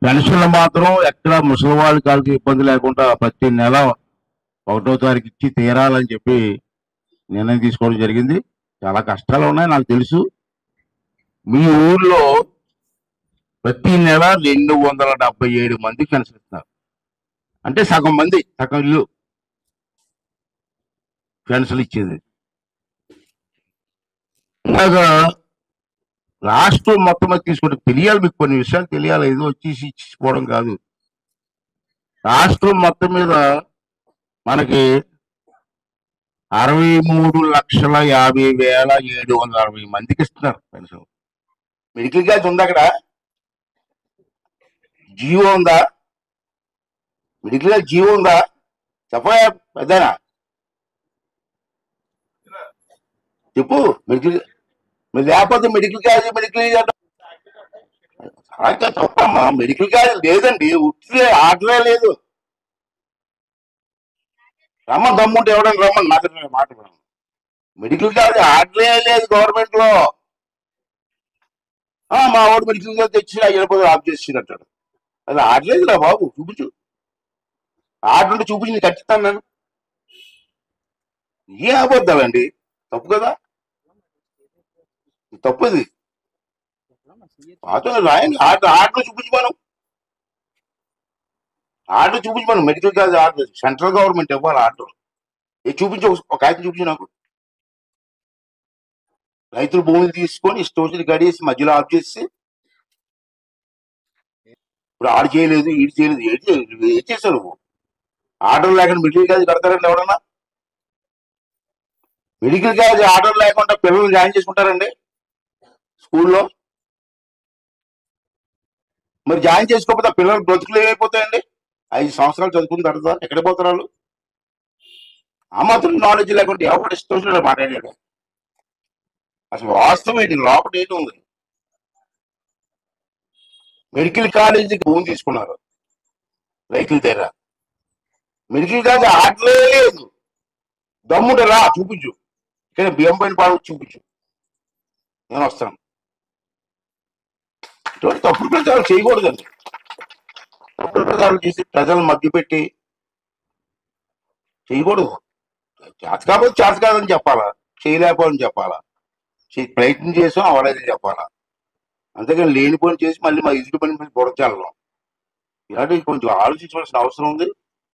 పెన్షన్లు మాత్రం ఎక్కడ ముసలి వాళ్ళకి ఇబ్బంది లేకుండా ప్రతి నెల 1వ తారీఖు ఇచ్చి తీరాలని చెప్పి నిర్ణయం తీసుకోవడం జరిగింది. చాలా కష్టాలు ఉన్నాయి నాకు తెలుసు. మీ ఊర్లో ప్రతి నెల 277 మందికి పెన్షన్ ఇస్తున్నారు. అంటే సగం మంది, సగం ఇల్లు పెన్షన్ ఇచ్చేది. ఇలాగా రాష్ట్రం మొత్తం తీసుకుంటే తెలియాలి, మీకు కొన్ని విషయాలు తెలియాలి. ఏదో వచ్చేసి ఇచ్చిపోవడం కాదు. రాష్ట్రం మొత్తం మీద మనకి 63,50,760 మందికి ఇస్తున్నారు పెన్షన్. మెడికల్ క్యాష్ ఉందా? అక్కడ జీవో ఉందా? మెడికల్ క్యాష్ జీవో ఉందా? చెప్పయా పెద్దనా, చెప్పు. మెడికల్ లేకపోతే మెడికల్ క్యాష్ తప్పమ్మా. మెడికల్ క్యాష్ లేదండి, ఉట్టిదే ఆర్డరే లేదు. రమ్మని దమ్ముంటే ఎవడని రమ్మని మాట్లాడాను. మెడికల్ క్యాష్ ఆర్డరే లేదు గవర్నమెంట్ లో. మా వాడు మెడికల్ క్యాష్ తెచ్చి 5 ఆఫ్ చేసినట్టాడు. అది ఆర్డర్ లేదురా బాబు, చూపించు. ఆర్డర్ ఉంటే చూపించి నేను కట్టిస్తాను. నేను ఏ అబద్ధాలండి, తప్పు కదా, తప్పుది. రాయండి ఆర్డర్ చూపించమను, medical cash order central government ఇవ్వాలి ఆర్డర్. చూపించు, ఒక ఆయన చూపించు నాకు. రైతులు భూములు తీసుకొని స్టోర్లు గడియేసి మధ్యలో ఆఫ్ చేసి ఇప్పుడు ఆడు చేయలేదు, ఈడు చేయలేదు, ఏం చేశారు? ఆర్డర్ లేకుండా మెడికల్ క్యాష్ కడతారండి ఎవడన్నా? మెడికల్ క్యాష్ ఆర్డర్ లేకుండా పిల్లలు జాయిన్ చేసుకుంటారండి స్కూల్లో? మరి జాయిన్ చేసుకోకపోతే పిల్లలు బ్రతుకులు ఏమైపోతాయండి? 5 సంవత్సరాలు చదువుకున్న తర్వాత ఎక్కడ పోతారు వాళ్ళు? ఆ మాత్రం నాలెడ్జ్ లేకుండా ఎవరు ఇష్టం మాట్లాడాడు. అసలు వాస్తవం ఏంటి, లోపల ఏంటి ఉంది? మెడికల్ కాలేజీకి భూమి తీసుకున్నారు రైతుల దగ్గర. మెడికల్ కాలేజ్ ఆటలే లేదు. దమ్ముంటే రా చూపించు. ఇక్కడ బియ్యం పైన పాడు చూపించు, నేను వస్తాను. ఇటువంటి తప్పుడు ప్రచారం చేయకూడదండి. తప్పుడు ప్రచారం చేసి ప్రజలను మభ్యపెట్టి చేయకూడదు. చేత కాకపోతే చేత కాదని చెప్పాలా, చేయలేకపోని చెప్పాలా, ప్రయత్నం చేసాం అవలేదని చెప్పాలా. అంతేగాని లేని పని చేసి మళ్ళీ మా ఎదుటి పని బుడచాలం. ఇలాంటివి కొంచెం ఆలోచించవలసిన అవసరం ఉంది.